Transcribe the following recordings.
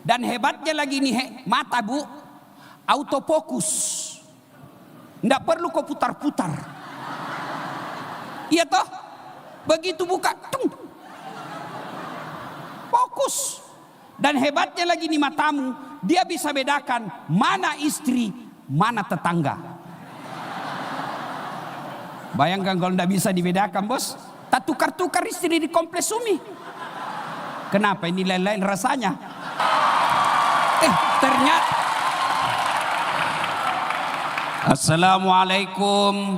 Dan hebatnya lagi nih mata bu, autofokus. Nggak perlu kau putar-putar. Iya toh? Begitu buka, tung, fokus. Dan hebatnya lagi nih matamu, dia bisa bedakan mana istri, mana tetangga. Bayangkan kalau nggak bisa dibedakan bos, tak tukar-tukar istri di kompleks Umi. Kenapa ini lain-lain rasanya? Ternyata. Assalamualaikum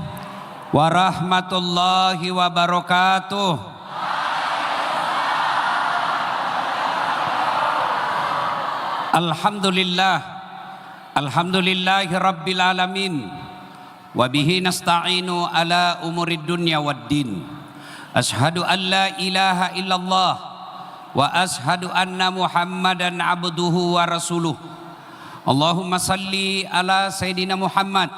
warahmatullahi wabarakatuh. Alhamdulillah, alhamdulillahi rabbil alamin. Wabihi nasta'inu ala umurid dunya waddin. Ashhadu an la ilaha illallah wa ashhadu anna muhammadan abduhu wa rasuluh. Allahumma salli ala Sayyidina Muhammad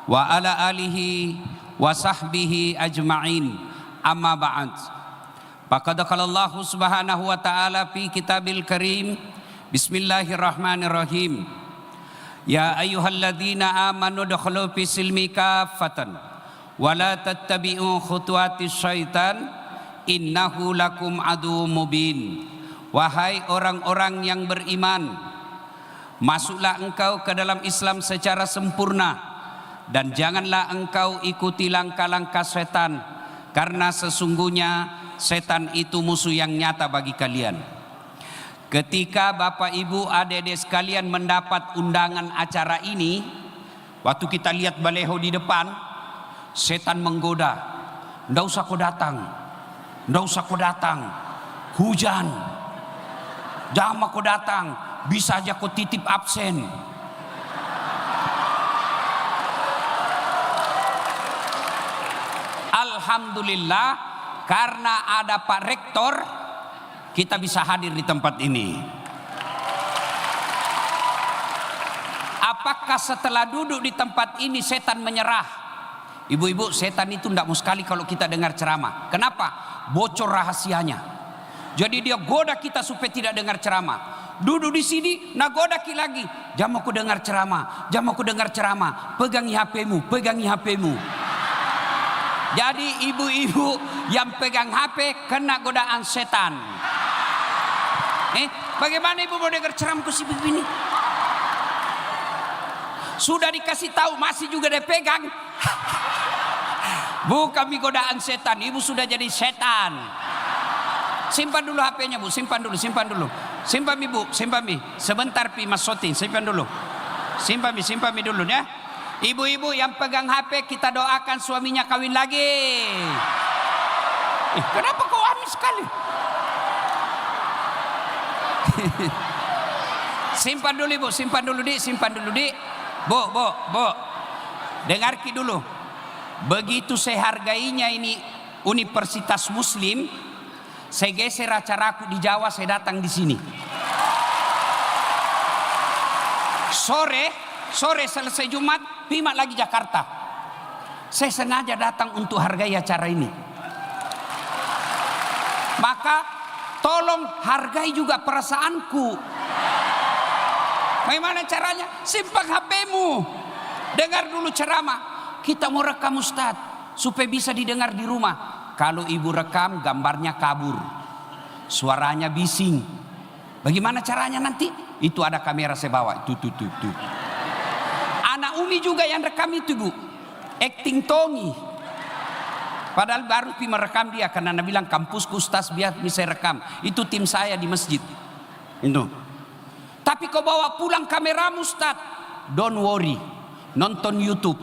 wa ala alihi wa sahbihi ajma'in. Amma ba'd. Faqad qala Allah subhanahu wa ta'ala fi kitabil karim. Bismillahirrahmanirrahim. Ya ayyuhalladzina amanu dukhulu fi silmi kaffatan wa la tattabi'u khutuwatis syaitan innahu lakum adu mubin. Wahai orang-orang yang beriman, masuklah engkau ke dalam Islam secara sempurna dan janganlah engkau ikuti langkah-langkah setan, karena sesungguhnya setan itu musuh yang nyata bagi kalian. Ketika Bapak Ibu adik-adik sekalian mendapat undangan acara ini, waktu kita lihat baleho di depan, setan menggoda, ndak usah kau datang, ndak usah kau datang, hujan, jangan kau datang, bisa aja kau titip absen. Alhamdulillah, karena ada Pak Rektor, kita bisa hadir di tempat ini. Apakah setelah duduk di tempat ini setan menyerah? Ibu-ibu, setan itu tidak mau sekali kalau kita dengar ceramah. Kenapa? Bocor rahasianya. Jadi dia goda kita supaya tidak dengar ceramah. Duduk di sini, nah goda kita lagi. Jangan aku dengar ceramah, jangan aku dengar ceramah. Pegangi HP-mu, pegangi HP-mu. Jadi ibu-ibu yang pegang HP kena godaan setan. Bagaimana ibu mau dengar ceramahku sih begini? Sudah dikasih tahu masih juga dia pegang. Bukan godaan setan, ibu sudah jadi setan. Simpan dulu HP-nya bu, simpan dulu, simpan dulu. Simpan ibu, simpan mi. Sebentar pi Mas Soti, simpan dulu. Simpan mi dulu ya. Ibu-ibu yang pegang HP kita doakan suaminya kawin lagi. Kenapa kau amis sekali? Simpan dulu ibu, simpan dulu di, simpan dulu di. Bu. Dengarki dulu. Begitu saya hargainya ini Universitas Muslim, saya geser acaraku di Jawa, saya datang di sini. Sore selesai Jumat, Pimat lagi Jakarta. Saya sengaja datang untuk hargai acara ini. Maka tolong hargai juga perasaanku. Bagaimana caranya? Simpan HP-mu. Dengar dulu ceramah. Kita mau rekam Ustaz supaya bisa didengar di rumah. Kalau ibu rekam gambarnya kabur, suaranya bising. Bagaimana caranya nanti? Itu ada kamera saya bawa. Tuh. Anak Umi juga yang rekam itu bu. Acting tongi. Padahal baru pi merekam dia karena Anda bilang kampusku Ustaz biar bisa rekam. Itu tim saya di masjid. Itu. Tapi kau bawa pulang kameramu Ustaz. Don't worry. Nonton YouTube.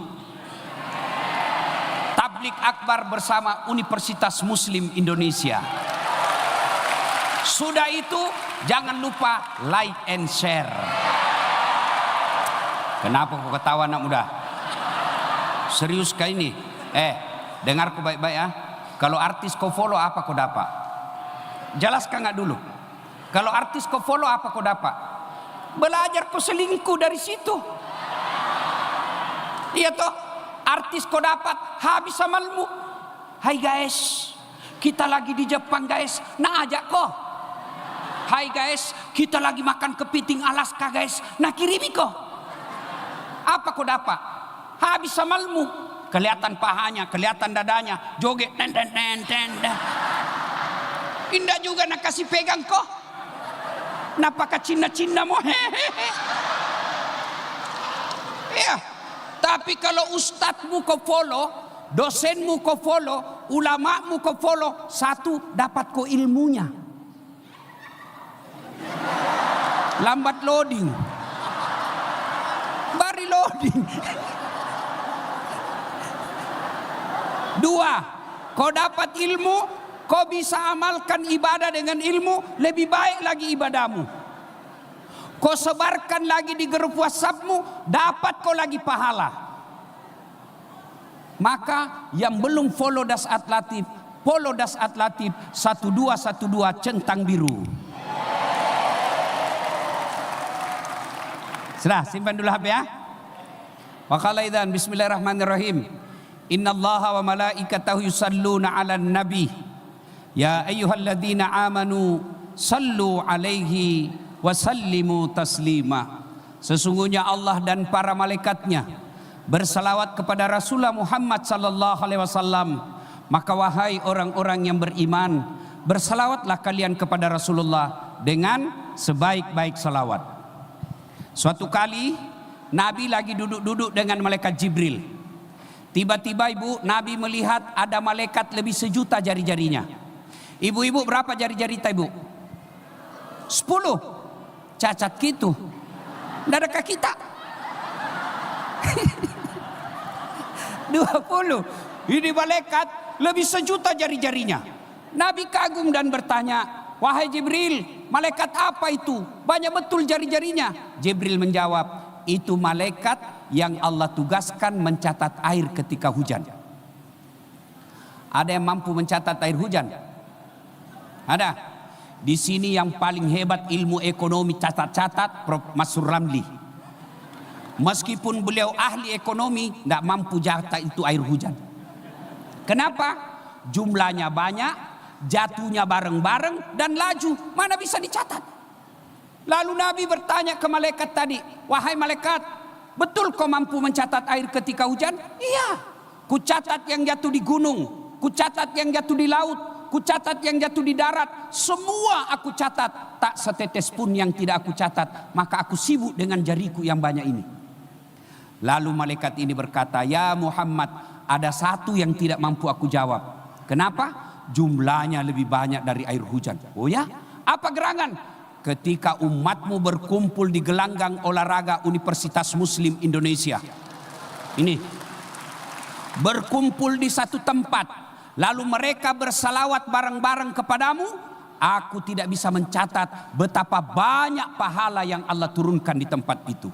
Tablik Akbar bersama Universitas Muslim Indonesia. Sudah itu jangan lupa like and share. Kenapa kau ketawa anak muda? Serius kah ini? Dengarku baik-baik ya. Kalau artis kau follow apa kau dapat? Jelaskan nggak dulu. Kalau artis kau follow apa kau dapat? Belajar kau selingkuh dari situ. Iya toh? Artis kau dapat habis amalmu. Hai guys, kita lagi di Jepang guys. Nah ajak kau. Hai guys, kita lagi makan kepiting Alaska guys. Nah kirimi kok. Apa kau dapat? Habis samalmu. Kelihatan pahanya, kelihatan dadanya, joget ten. Indah juga nak kasih pegang kok. Napakah Cina-Cina mo? Ya. Tapi kalau ustadmu kau follow, dosenmu kau follow, ulamamu kau follow, satu dapat kau ilmunya. Lambat loading. Bari loading. Dua, kau dapat ilmu, kau bisa amalkan ibadah dengan ilmu, lebih baik lagi ibadahmu. Kau sebarkan lagi di grup WhatsAppmu, dapat kau lagi pahala. Maka yang belum follow Dasat Latif, follow Dasat Latif 1212 centang biru. Sudah, simpan dulu HP ya. Wa qala idzan bismillahirrahmanirrahim. Innallaha wa malaikatahu yusalluna 'alan nabi. Ya ayyuhalladzina amanu sallu 'alaihi wasallimu taslima. Sesungguhnya Allah dan para malaikatnya bersalawat kepada Rasulullah Muhammad sallallahu alaihi wasallam. Maka wahai orang-orang yang beriman, bersalawatlah kalian kepada Rasulullah dengan sebaik-baik salawat. Suatu kali Nabi lagi duduk-duduk dengan malaikat Jibril. Tiba-tiba ibu, Nabi melihat ada malaikat lebih 1.000.000 jari-jarinya. Ibu-ibu berapa jari-jari ibu? 10. Cacat gitu. Tidak ada kita. 20. Ini malaikat lebih 1.000.000 jari-jarinya. Nabi kagum dan bertanya, wahai Jibril, malaikat apa itu? Banyak betul jari-jarinya. Jibril menjawab, itu malaikat yang Allah tugaskan mencatat air ketika hujan. Ada yang mampu mencatat air hujan? Ada. Di sini yang paling hebat ilmu ekonomi catat-catat Prof. Masur Ramli. Meskipun beliau ahli ekonomi, tidak mampu catat itu air hujan. Kenapa? Jumlahnya banyak, jatuhnya bareng-bareng dan laju. Mana bisa dicatat? Lalu Nabi bertanya ke malaikat tadi, wahai malaikat, betul kau mampu mencatat air ketika hujan? Iya. Ku catat yang jatuh di gunung, ku catat yang jatuh di laut, ku catat yang jatuh di darat, semua aku catat. Tak setetes pun yang tidak aku catat. Maka aku sibuk dengan jariku yang banyak ini. Lalu malaikat ini berkata, ya Muhammad, ada satu yang tidak mampu aku jawab. Kenapa? Jumlahnya lebih banyak dari air hujan. Oh ya? Apa gerangan? Ketika umatmu berkumpul di gelanggang olahraga Universitas Muslim Indonesia. Ini. Berkumpul di satu tempat. Lalu mereka bersalawat bareng-bareng kepadamu, aku tidak bisa mencatat betapa banyak pahala yang Allah turunkan di tempat itu.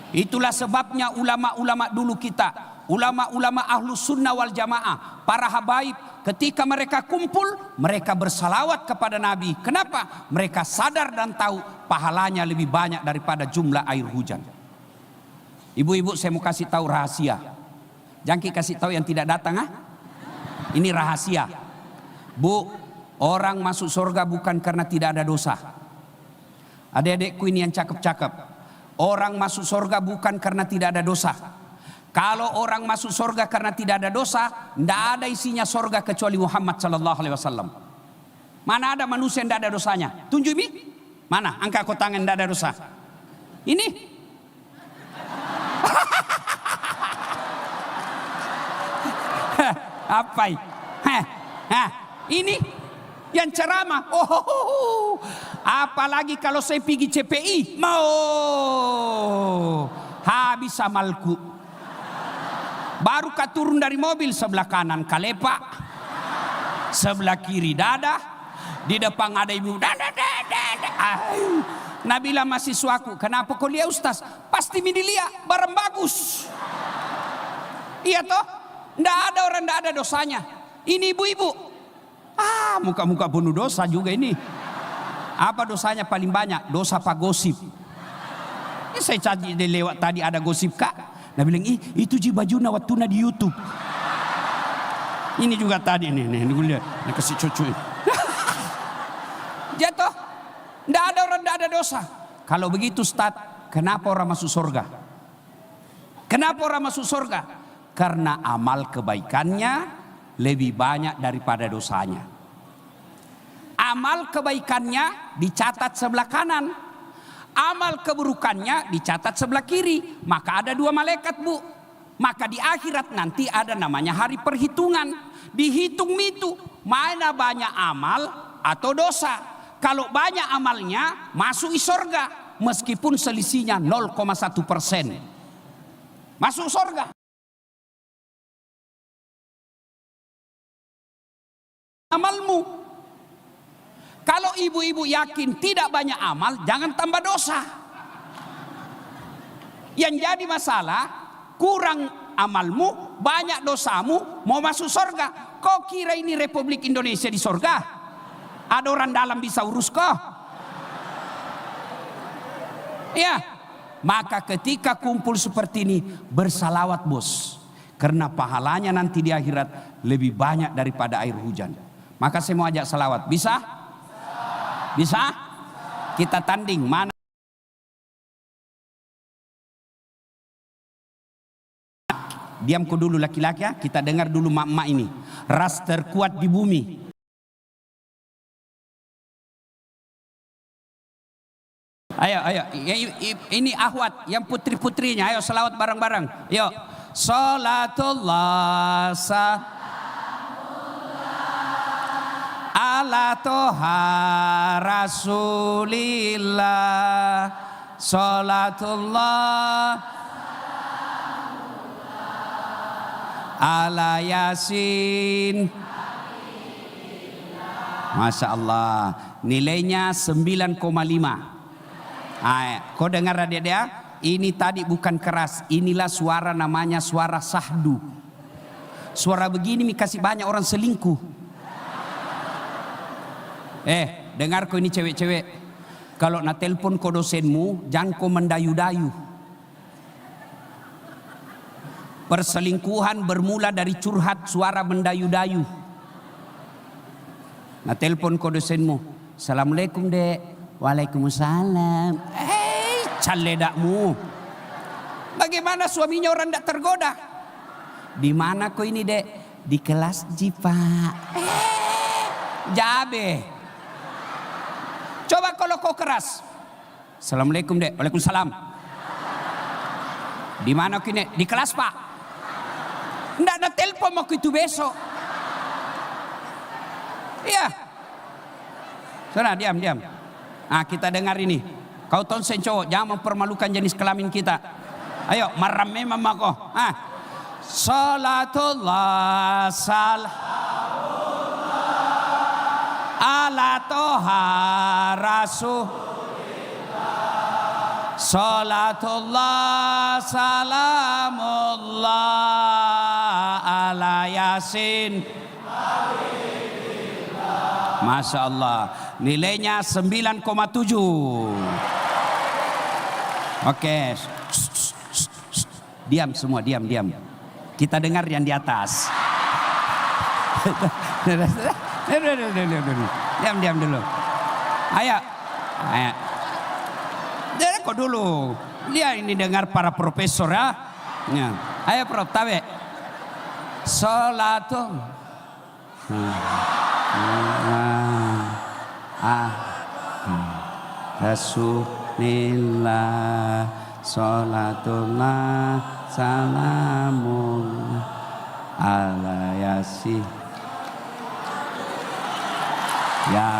Itulah sebabnya ulama-ulama dulu kita, ulama-ulama ahlus sunnah wal jamaah, para habaib, ketika mereka kumpul, mereka bersalawat kepada Nabi. Kenapa? Mereka sadar dan tahu pahalanya lebih banyak daripada jumlah air hujan. Ibu-ibu, saya mau kasih tahu rahasia. Jangan kasih tahu yang tidak datang, Ini rahasia. Bu, orang masuk surga bukan karena tidak ada dosa. Adik-adikku ini yang cakep-cakep. Orang masuk surga bukan karena tidak ada dosa. Kalau orang masuk surga karena tidak ada dosa, tidak ada isinya surga kecuali Muhammad sallallahu alaihi wasallam. Mana ada manusia yang tidak ada dosanya? Tunjuk mi. Mana? Angkat kau tangan tidak ada dosa. Ini. Apa? Ini yang ceramah. Oh, apalagi kalau saya pergi CPI, mau habis amalku. Baru kau turun dari mobil, sebelah kanan kalepak, sebelah kiri dada, di depan ada ibu. Nabila mahasiswaku, kenapa kau lihat Ustaz? Pasti dilihat barang bagus. Iya toh? Tidak ada orang tidak ada dosanya. Ini ibu-ibu. Muka-muka bunuh dosa juga ini. Apa dosanya paling banyak? Dosa pak gosip. Ini saya cari lewat tadi ada gosip kak. Nah bilang itu ji baju nawatuna di YouTube. Ini juga tadi nih gue lihat. Ini kasih cucu. Jatuh. Tidak ada orang tidak ada dosa. Kalau begitu Ustaz, kenapa orang masuk surga? Kenapa orang masuk surga? Karena amal kebaikannya lebih banyak daripada dosanya. Amal kebaikannya dicatat sebelah kanan, amal keburukannya dicatat sebelah kiri. Maka ada dua malaikat, Bu. Maka di akhirat nanti ada namanya hari perhitungan. Dihitung itu mana banyak amal atau dosa. Kalau banyak amalnya masuk surga, meskipun selisihnya 0,1%. Masuk surga. Amalmu. Kalau ibu-ibu yakin tidak banyak amal, jangan tambah dosa. Yang jadi masalah, kurang amalmu, banyak dosamu, mau masuk surga. Kau kira ini Republik Indonesia di surga? Ada orang dalam bisa urus kau? Ya, maka ketika kumpul seperti ini, bersalawat bos. Karena pahalanya nanti di akhirat lebih banyak daripada air hujan. Maka saya mau ajak salawat. Bisa? Bisa? Kita tanding mana? Diam kau dulu laki-laki ya. Kita dengar dulu mak-mak ini. Ras terkuat di bumi. Ayo, ayo. Ini ahwat yang putri-putrinya. Ayo selawat bareng-bareng. Yuk. Salatullah ala toha rasulillah. Salatullah ala yasin. Masya Allah. Nilainya 9,5. Kau dengar adik-adik? Ini tadi bukan keras. Inilah suara namanya suara sahdu. Suara begini kasih banyak orang selingkuh. Dengar kau ini cewek-cewek. Kalau nak telepon kau dosenmu, jangan kau mendayu-dayu. Perselingkuhan bermula dari curhat suara mendayu-dayu. Nah telepon kau dosenmu. Assalamualaikum dek. Waalaikumsalam. Caledakmu. Bagaimana suaminya orang tidak tergoda? Di mana kau ini dek? Di kelas Jipa. Jabe. Coba kalau kau keras. Assalamualaikum dek. Waalaikumsalam. Di mana kau ini? Di kelas pak. Tidak ada telepon mau itu besok. Iya. Sudah diam. Kita dengar ini. Kau tonsen cowok, jangan mempermalukan jenis kelamin kita. Ayo, marame mamako. Salatullah ala toha rasulillah. Salatullah salamullah ala yasin. Masya Allah. Nilainya 9,7. Oke. Diam semua, diam. Kita dengar yang di atas. Diam dulu. Ayo. Jadi kok dulu. Dia ini dengar para profesor ya. Ayo Prof, tabe. Salatul. Rasulillah salatullah salamun ala yasin. Ya,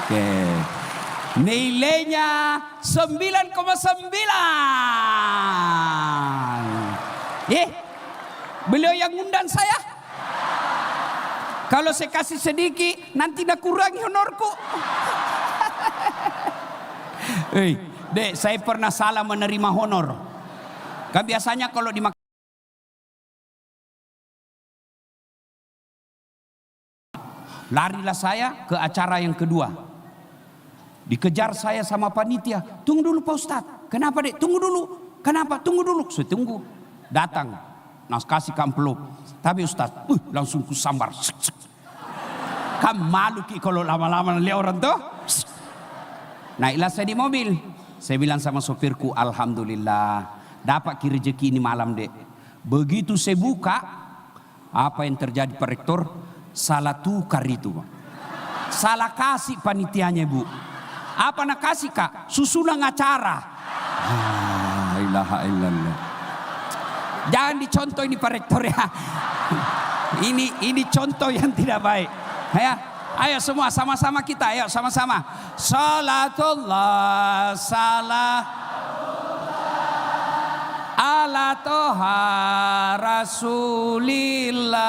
oke. Nilainya 9,9. Beliau yang undang saya. Kalau saya kasih sedikit, nanti nak kurangi honorku. Dek, saya pernah salah menerima honor. Kan biasanya kalau dimakan. Larilah saya ke acara yang kedua. Dikejar saya sama panitia. Tunggu dulu Pak Ustadz. Kenapa dek? Tunggu dulu. Kenapa? Tunggu dulu. Saya tunggu. Datang. Nah kasih amplop. Tapi Ustadz, langsung kusambar. Kan malu ki kalau lama-lama lihat orang tuh. Naiklah saya di mobil. Saya bilang sama sopirku, alhamdulillah dapat rezeki ini malam dek. Begitu saya buka, apa yang terjadi Pak Rektor? Salah tukar itu, salah kasih panitianya Bu. Apa nak kasih kak? Susunan acara. La ilaha illallah. Jangan dicontoh ini Pak Rektor ya. Ini contoh yang tidak baik. Ya, ayo semua sama-sama kita, ayo sama-sama. Salatullah salam ala toha rasulillah.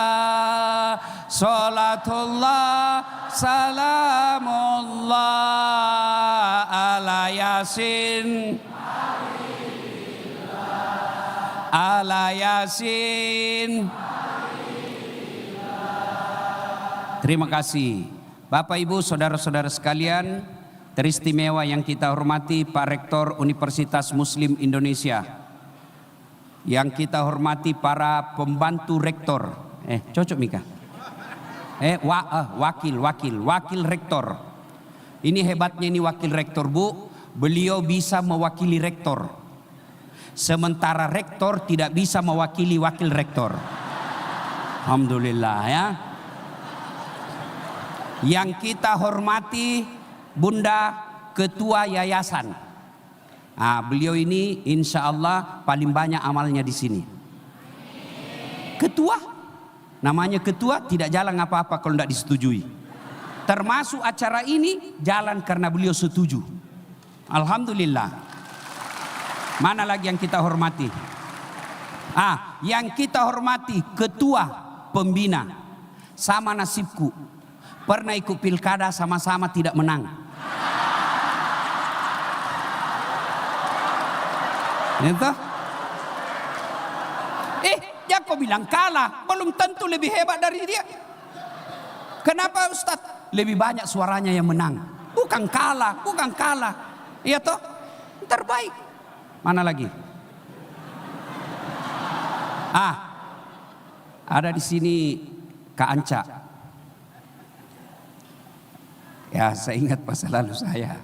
Salatullah salamullah ala yasin ala yasin. Terima kasih Bapak Ibu saudara-saudara sekalian, teristimewa yang kita hormati Pak Rektor Universitas Muslim Indonesia, yang kita hormati para pembantu rektor, cocok Mika, wakil rektor. Ini hebatnya ini wakil rektor Bu, beliau bisa mewakili rektor, sementara rektor tidak bisa mewakili wakil rektor. Alhamdulillah ya. Yang kita hormati Bunda Ketua Yayasan. Nah, beliau ini insya Allah paling banyak amalnya di sini. Ketua, namanya ketua tidak jalan apa-apa kalau tidak disetujui. Termasuk acara ini jalan karena beliau setuju. Alhamdulillah. Mana lagi yang kita hormati? Yang kita hormati Ketua Pembina. Sama nasibku. Pernah ikut pilkada sama-sama tidak menang. Itu? Ya kau bilang kalah, belum tentu lebih hebat dari dia. Kenapa Ustadz? Lebih banyak suaranya yang menang. Bukan kalah. Iya toh? Terbaik. Mana lagi? Ada di sini Kak Anca. Ya, saya ingat masa lalu saya.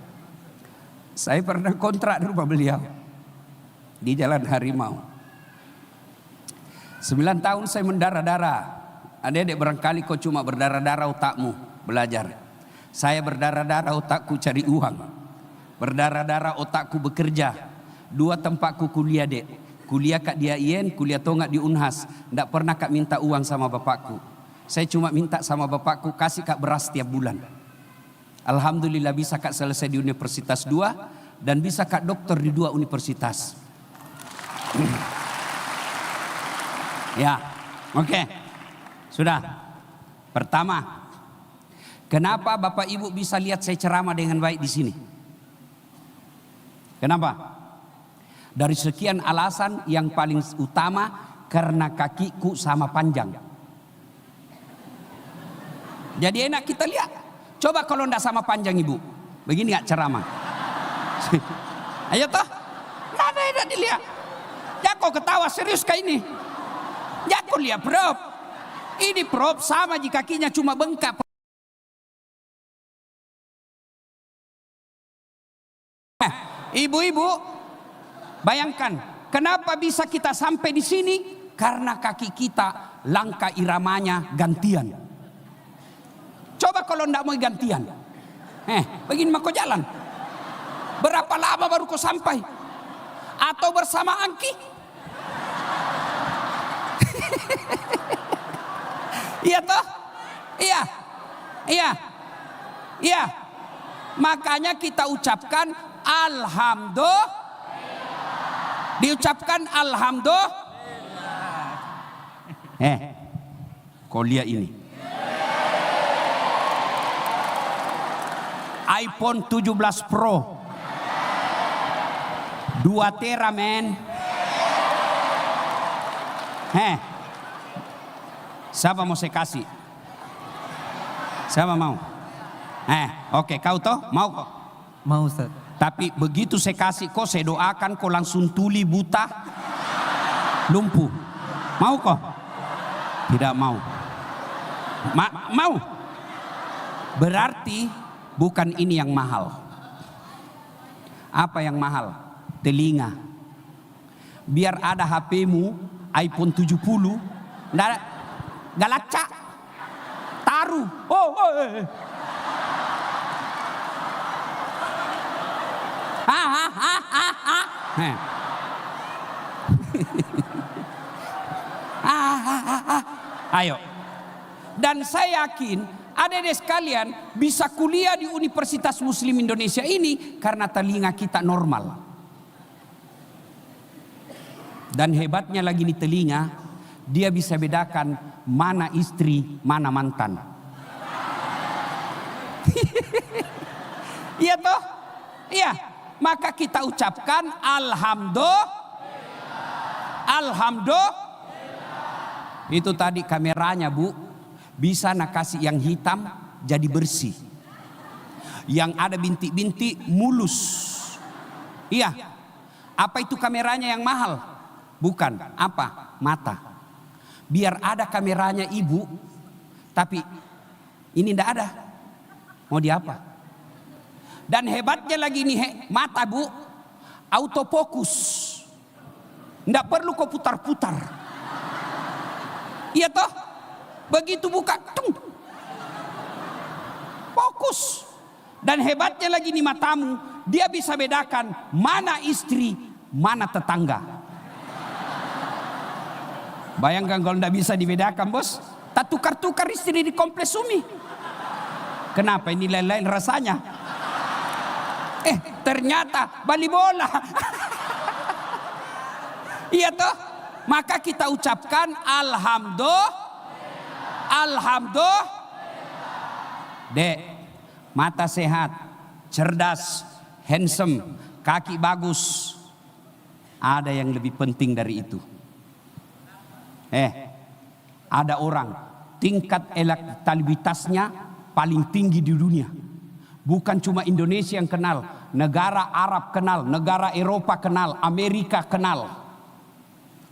Saya pernah kontrak di rumah beliau di Jalan Harimau. 9 tahun saya mendarah-darah. Adik-adik barangkali kau cuma berdarah-darah otakmu belajar. Saya berdarah-darah otakku cari uang. Berdarah-darah otakku bekerja. 2 tempatku kuliah dek. Kuliah kat DIAIN, kuliah tonggak di Unhas. Tidak pernah kak minta uang sama bapakku. Saya cuma minta sama bapakku kasih kak beras tiap bulan. Alhamdulillah bisa kak selesai di Universitas 2 dan bisa kak dokter di 2 universitas. Ya, oke. Sudah. Pertama, kenapa Bapak Ibu bisa lihat saya ceramah dengan baik di sini? Kenapa? Dari sekian alasan yang paling utama karena kakiku sama panjang. Jadi enak kita lihat. Coba kalau enggak sama panjang Ibu. Begini enggak ceramah? Ayo toh. Mana enak dilihat. Ya kok ketawa serius kayak ini. Ya kok lihat Prof. Ini Prof sama jika kakinya cuma bengkak. Ibu-ibu, bayangkan kenapa bisa kita sampai di sini? Karena kaki kita langkah iramanya gantian. Coba kalau ndak mau gantian. Begini mah kau jalan. Berapa lama baru kau sampai? Atau bersama Angki? Iya toh? Iya. Makanya kita ucapkan alhamdulillah. Diucapkan alhamdulillah. Kau lihat ini. iPhone 17 Pro 2 tera men. Siapa mau saya kasih? Siapa mau? Oke, kau toh mau kok? Mau Ustaz. Tapi begitu saya kasih kok, saya doakan kok langsung tuli buta lumpuh. Mau kok? Tidak mau. Mau? Berarti bukan ini yang mahal. Apa yang mahal? Telinga. Biar ada HP-mu iPhone 70, galakca, taruh. Oh, oh, oh. Ha ha ha ha ha. Ayo. Dan saya yakin adik-adik sekalian bisa kuliah di Universitas Muslim Indonesia ini karena telinga kita normal. Dan hebatnya lagi di telinga, dia bisa bedakan mana istri, mana mantan. Iya toh? Iya. Maka kita ucapkan alhamdulillah. Itu tadi kameranya, Bu. Bisa nak kasih yang hitam jadi bersih. Yang ada bintik-bintik mulus. Iya. Apa itu kameranya yang mahal? Bukan. Apa? Mata. Biar ada kameranya ibu, tapi ini ndak ada. Mau diapa? Dan hebatnya lagi nih mata, Bu, autofokus. Nggak perlu kau putar-putar. Iya toh? Begitu buka, tung, fokus. Dan hebatnya lagi nih matamu, dia bisa bedakan mana istri, mana tetangga. Bayangkan kalau nggak bisa dibedakan, bos, tak tukar-tukar istri di kompleks Umi. Kenapa ini lain-lain rasanya? Ternyata bali bola. Iya toh? Maka kita ucapkan alhamdulillah. Dek, mata sehat, cerdas, handsome, kaki bagus. Ada yang lebih penting dari itu. Ada orang tingkat elektabilitasnya paling tinggi di dunia. Bukan cuma Indonesia yang kenal, negara Arab kenal, negara Eropa kenal, Amerika kenal.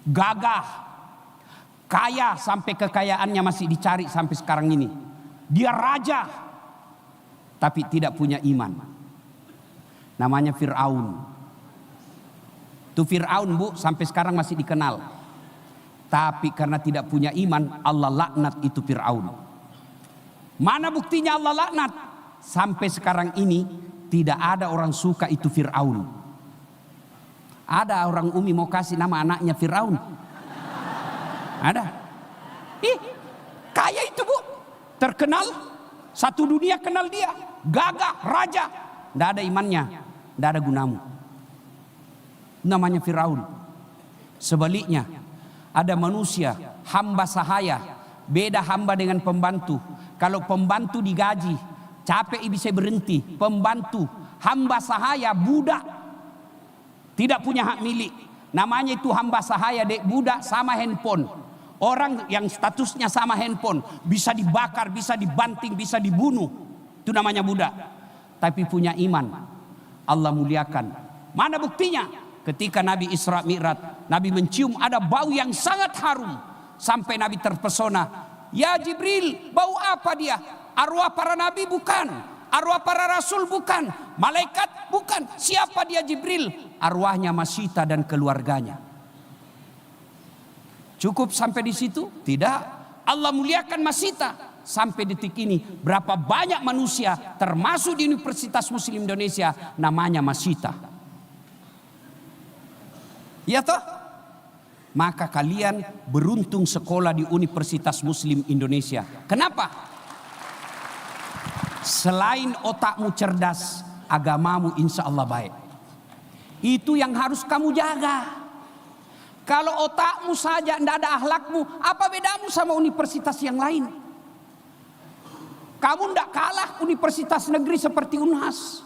Gagah, kaya sampai kekayaannya masih dicari sampai sekarang ini. Dia raja, tapi tidak punya iman. Namanya Fir'aun. Itu Fir'aun, Bu, sampai sekarang masih dikenal. Tapi karena tidak punya iman, Allah laknat itu Fir'aun. Mana buktinya Allah laknat? Sampai sekarang ini tidak ada orang suka itu Fir'aun. Ada orang Umi mau kasih nama anaknya Fir'aun? Ada? Kaya itu, Bu. Terkenal. Satu dunia kenal dia. Gagah, raja. Tidak ada imannya. Tidak ada gunamu. Namanya Fir'aun. Sebaliknya, ada manusia, hamba sahaya. Beda hamba dengan pembantu. Kalau pembantu digaji, capek bisa berhenti. Pembantu, hamba sahaya, budak, tidak punya hak milik. Namanya itu hamba sahaya, dek, budak sama handphone. Orang yang statusnya sama handphone bisa dibakar, bisa dibanting, bisa dibunuh. Itu namanya budak. Tapi punya iman, Allah muliakan. Mana buktinya? Ketika Nabi Isra Mi'raj, Nabi mencium ada bau yang sangat harum. Sampai Nabi terpesona. Ya Jibril, bau apa dia? Arwah para nabi bukan, arwah para rasul bukan, malaikat bukan. Siapa dia Jibril? Arwahnya Masyita dan keluarganya. Cukup sampai di situ? Tidak. Allah muliakan Masyita. Sampai detik ini berapa banyak manusia termasuk di Universitas Muslim Indonesia namanya Masyita. Ya toh? Maka kalian beruntung sekolah di Universitas Muslim Indonesia. Kenapa? Selain otakmu cerdas, agamamu insya Allah baik. Itu yang harus kamu jaga. Kalau otakmu saja tidak ada akhlakmu, apa bedamu sama universitas yang lain? Kamu tidak kalah universitas negeri seperti Unhas.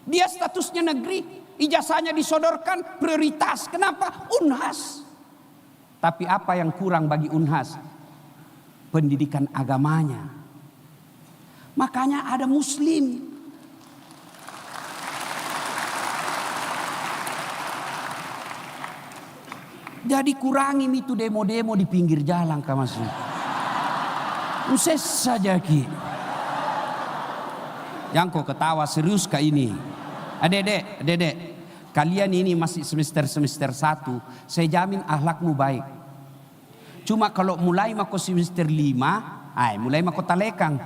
Dia statusnya negeri, ijazahnya disodorkan prioritas. Kenapa? Unhas. Tapi apa yang kurang bagi Unhas? Pendidikan agamanya. Makanya ada Muslim. Jadi kurangi itu demo-demo di pinggir jalan kamasnya. Uses saja ki. Yang kau ketawa serius kah ini? Adek-adek, kalian ini masih semester 1, saya jamin akhlakmu baik. Cuma kalau mulai mako semester 5, mulai mako talekang.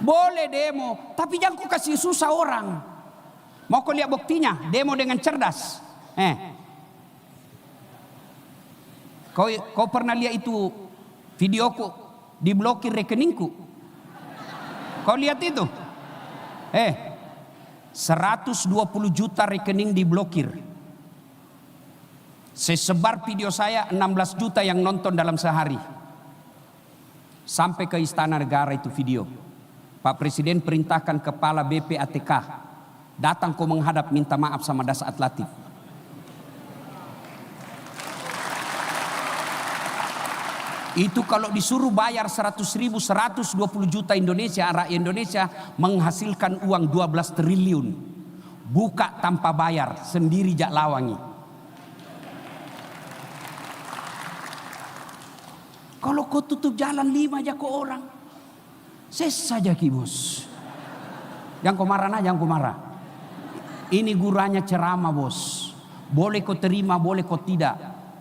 Boleh demo, tapi jangan kau kasih susah orang. Mau kau lihat buktinya, demo dengan cerdas. Kau pernah lihat itu videoku diblokir rekeningku? Kau lihat itu? 120 juta rekening diblokir. Saya sebar video saya 16 juta yang nonton dalam sehari. Sampai ke Istana Negara itu video. Pak Presiden perintahkan kepala BPATK datang kau menghadap minta maaf sama Dasaat Latif. Itu kalau disuruh bayar 100.000, 120 juta Indonesia, rakyat Indonesia menghasilkan uang 12 triliun. Buka tanpa bayar, sendiri jak lawangi. Kalau kau tutup jalan 5 aja ke orang, ses saja ki bos. Jangan kau marah, jangan kau marah. Ini guranya ceramah bos. Boleh kau terima, boleh kau tidak.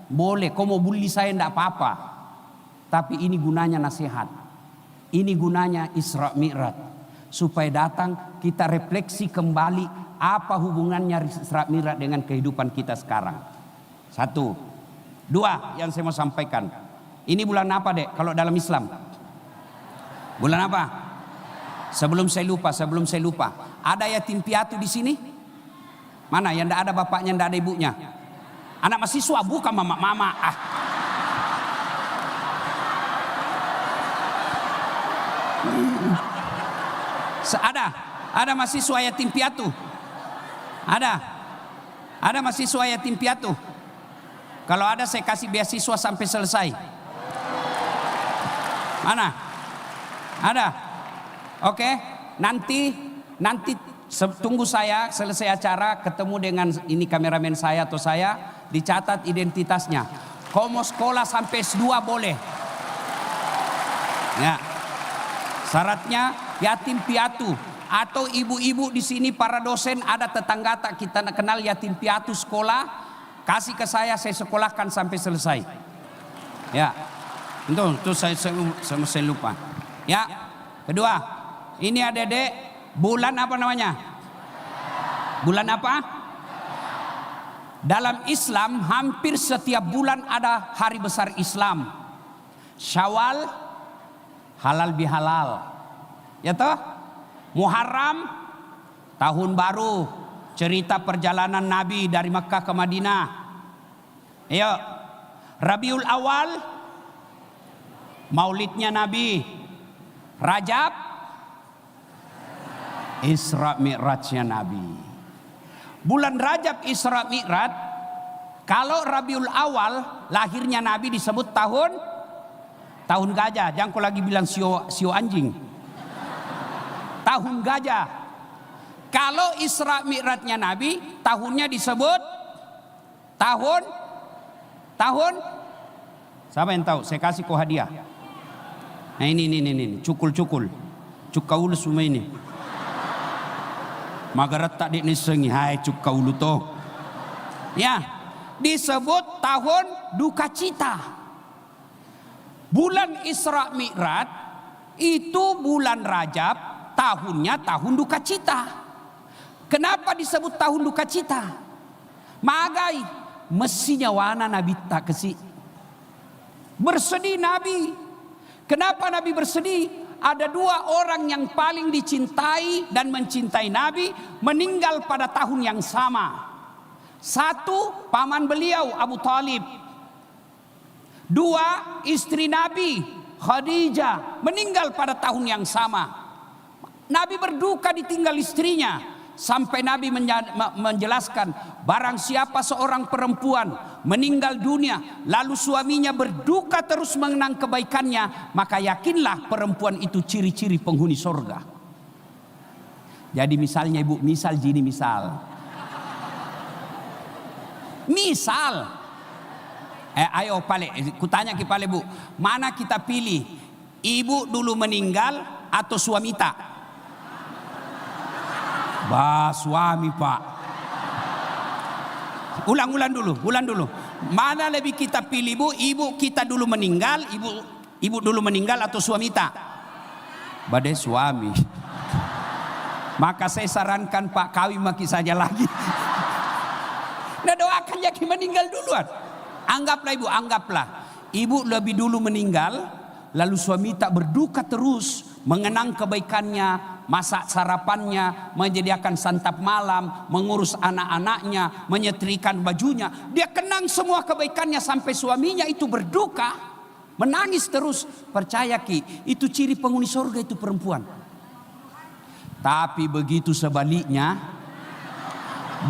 Boleh, kau mau bully saya enggak apa-apa. Tapi ini gunanya nasihat. Ini gunanya Isra Mi'raj. Supaya datang kita refleksi kembali apa hubungannya Isra Mi'raj dengan kehidupan kita sekarang. 1. 2 yang saya mau sampaikan. Ini bulan apa dek kalau dalam Islam? Bulan apa? Sebelum saya lupa. Ada yatim piatu di sini? Mana yang tidak ada bapaknya, tidak ada ibunya? Anak mahasiswa bukan mama-mama. Ada mahasiswa yatim piatu? Ada mahasiswa yatim piatu? Kalau ada saya kasih beasiswa sampai selesai. Mana? Ada? Oke, nanti tunggu saya selesai acara ketemu dengan ini kameramen saya atau saya, dicatat identitasnya. Kau mau sekolah sampai S2 boleh. Ya. Syaratnya yatim piatu atau ibu-ibu di sini para dosen ada tetangga tak kita kenal yatim piatu sekolah, kasih ke saya sekolahkan sampai selesai. Ya. Itu saya lupa. Ya. Kedua, ini adik-adik bulan apa namanya? Bulan apa? Dalam Islam hampir setiap bulan ada hari besar Islam. Syawal, halal bihalal. Ya toh? Muharram, tahun baru, cerita perjalanan Nabi dari Makkah ke Madinah. Ayo. Rabiul Awal, maulidnya Nabi. Rajab, Isra Mi'rajnya Nabi. Bulan Rajab Isra Mi'raj. Kalau Rabiul Awal lahirnya Nabi disebut tahun gajah. Jangan kau lagi bilang sio anjing. Tahun gajah. Kalau Isra Mi'rajnya Nabi tahunnya disebut tahun. Siapa yang tahu? Saya kasih kau hadiah. Nah ini cukul kaulu semua ini. Magarat tak disengi, hai kaulu toh. Ya, disebut tahun duka cita. Bulan Isra Mi'raj itu bulan Rajab, tahunnya tahun duka cita. Kenapa disebut tahun duka cita? Magai mestinya wana Nabi tak kesih. Bersedih Nabi. Kenapa Nabi bersedih? Ada 2 orang yang paling dicintai dan mencintai Nabi meninggal pada tahun yang sama. 1 paman beliau Abu Talib. 2 istri Nabi Khadijah meninggal pada tahun yang sama. Nabi berduka ditinggal istrinya. Sampai Nabi menjelaskan, barang siapa seorang perempuan meninggal dunia lalu suaminya berduka terus mengenang kebaikannya, maka yakinlah perempuan itu ciri-ciri penghuni sorga. Jadi misalnya ibu, misal ayo pale, kutanya ke pale bu, mana kita pilih, ibu dulu meninggal atau suami tak? Suami Pak. Ulang dulu. Mana lebih kita pilih Bu? Ibu kita dulu meninggal, ibu dulu meninggal atau suami tak? Badai suami. Maka saya sarankan Pak kawin maki saja lagi. Nah doakan Jaki meninggal duluan. Anggaplah ibu lebih dulu meninggal, lalu suami tak berduka terus, mengenang kebaikannya, masak sarapannya, menyediakan santap malam, mengurus anak-anaknya, menyetrikakan bajunya. Dia kenang semua kebaikannya sampai suaminya itu berduka, menangis terus. Percaya Ki, itu ciri penghuni surga itu perempuan. Tapi begitu sebaliknya,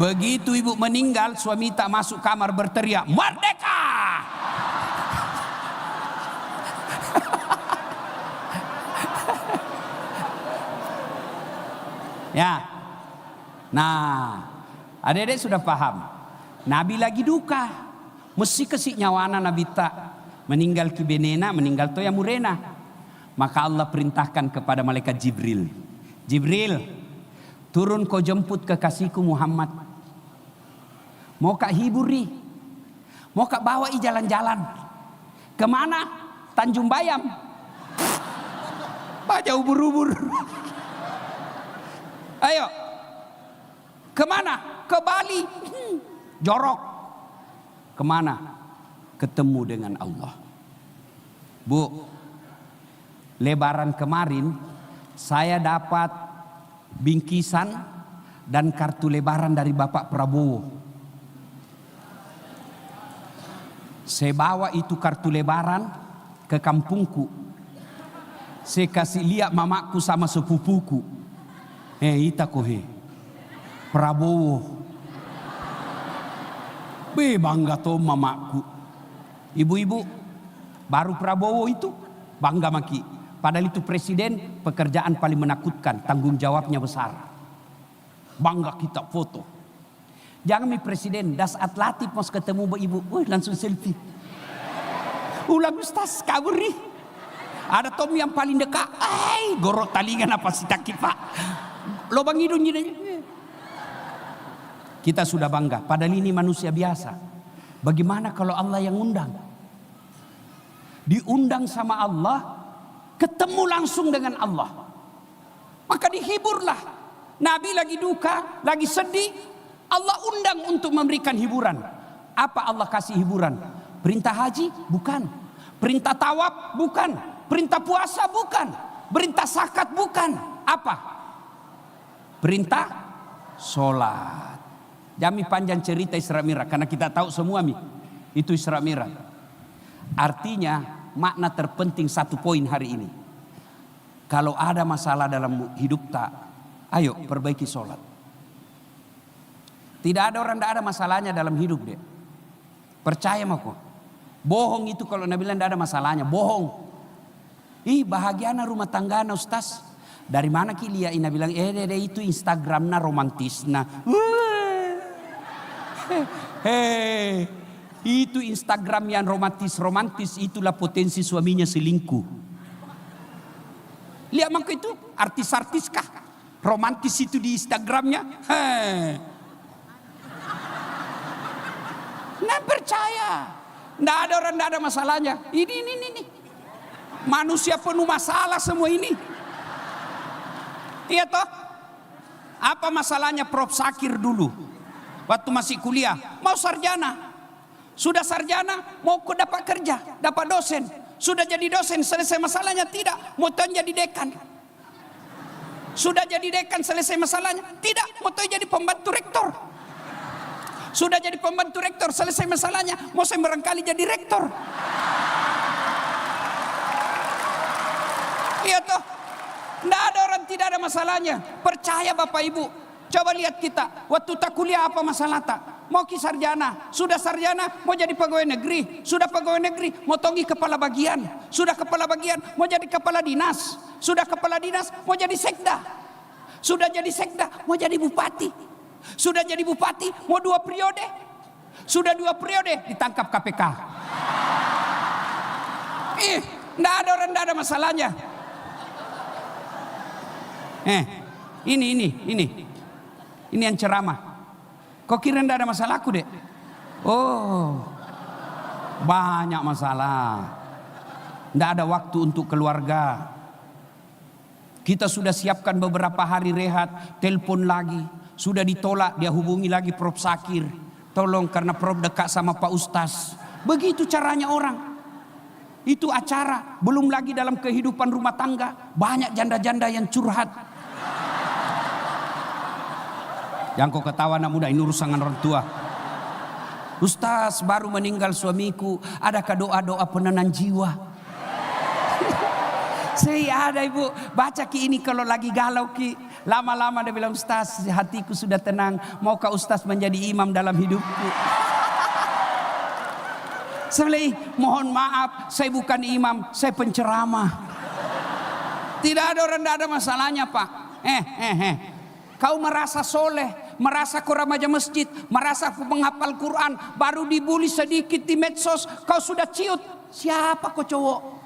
begitu ibu meninggal, suami tak masuk kamar berteriak, "Merdeka!" Ya. Nah, adik-adik sudah paham. Nabi lagi duka. Mesti kesik nyawana Nabi tak. Meninggal kibenena, meninggal toya murena. Maka Allah perintahkan kepada malaikat Jibril. Jibril, turun kau jemput kekasihku Muhammad. Mau kak hiburi. Mau kak bawa jalan-jalan. Kemana? Tanjung Bayam. Baca ubur-ubur. Ayo. Kemana? Ke Bali. Jorok. Kemana? Ketemu dengan Allah. Bu, Lebaran kemarin saya dapat bingkisan dan kartu lebaran dari Bapak Prabowo. Saya bawa itu kartu lebaran ke kampungku. Saya kasih lihat mamaku sama sepupuku. Ita kohe Prabowo. Bangga tuh mamaku. Ibu-ibu baru Prabowo itu bangga maki. Padahal itu presiden, pekerjaan paling menakutkan, tanggung jawabnya besar. Bangga kita foto. Jangan mi presiden das atlatif pas ketemu ibu, langsung selfie. Ulang Ustaz kabur nih. Ada Tom yang paling dekat, gorok talingan apa sih taki Pak? Lobang hidung gini. Kita sudah bangga, padahal ini manusia biasa. Bagaimana kalau Allah yang undang? Diundang sama Allah, ketemu langsung dengan Allah. Maka dihiburlah. Nabi lagi duka, lagi sedih, Allah undang untuk memberikan hiburan. Apa Allah kasih hiburan? Perintah haji? Bukan. Perintah tawaf? Bukan. Perintah puasa? Bukan. Perintah zakat? Bukan. Apa? Perintah sholat. Jami panjang cerita Isra Mi'raj karena kita tahu semua itu Isra Mi'raj. Artinya makna terpenting satu poin hari ini. Kalau ada masalah dalam hidup tak, ayo perbaiki sholat. Tidak ada orang tidak ada masalahnya dalam hidup dia. Percaya maku. Bohong itu kalau Nabi bilang tidak ada masalahnya, bohong. Bahagiana rumah tanggana Ustaz. Dari mana ki lihat Nabi bilang itu Instagramnya romantis. Nah, itu Instagram yang romantis itulah potensi suaminya selingkuh. Lihat maka itu artis-artis kah? Romantis itu di Instagramnya. Nah percaya. Nggak ada orang nggak ada masalahnya. Ini. Manusia penuh masalah semua ini. Iya toh? Apa masalahnya Prof Sakir dulu? Waktu masih kuliah, mau sarjana. Sudah sarjana, mau dapat kerja, dapat dosen. Sudah jadi dosen, selesai masalahnya? Tidak, mau jadi dekan. Sudah jadi dekan, selesai masalahnya? Tidak, mau jadi pembantu rektor. Sudah jadi pembantu rektor, selesai masalahnya? Mau saya barangkali jadi rektor. Iya toh? Tidak ada orang tidak ada masalahnya. Percaya Bapak Ibu. Coba lihat kita. Waktu tak kuliah apa masalah tak? Mau ki sarjana. Sudah sarjana mau jadi pegawai negeri. Sudah pegawai negeri mau tongi kepala bagian. Sudah kepala bagian mau jadi kepala dinas. Sudah kepala dinas mau jadi sekda. Sudah jadi sekda mau jadi bupati. Sudah jadi bupati mau 2 periode. Sudah 2 periode ditangkap KPK. Tidak ada orang tidak ada masalahnya. Ini. Ini yang ceramah. Kok kira ndak ada masalahku, Dek? Oh, banyak masalah. Ndak ada waktu untuk keluarga. Kita sudah siapkan beberapa hari rehat, telepon lagi. Sudah ditolak, dia hubungi lagi Prof Sakir. Tolong karena Prof dekat sama Pak Ustaz. Begitu caranya orang. Itu acara. Belum lagi dalam kehidupan rumah tangga. Banyak janda-janda yang curhat. Yang kau ketawa anak muda, ini urusan orang tua. Ustaz, baru meninggal suamiku. Adakah doa-doa penenang jiwa? Saya ada ibu, baca ki ini kalau lagi galau ki. Lama-lama dia bilang, Ustaz hatiku sudah tenang. Maukah Ustaz menjadi imam dalam hidupku? Saya bilang, mohon maaf, saya bukan imam, saya penceramah. Tidak ada orang, tidak ada masalahnya Pak. Kau merasa soleh, merasa kau remaja masjid, merasa menghafal Quran, baru dibully sedikit di medsos, kau sudah ciut. Siapa kau cowok?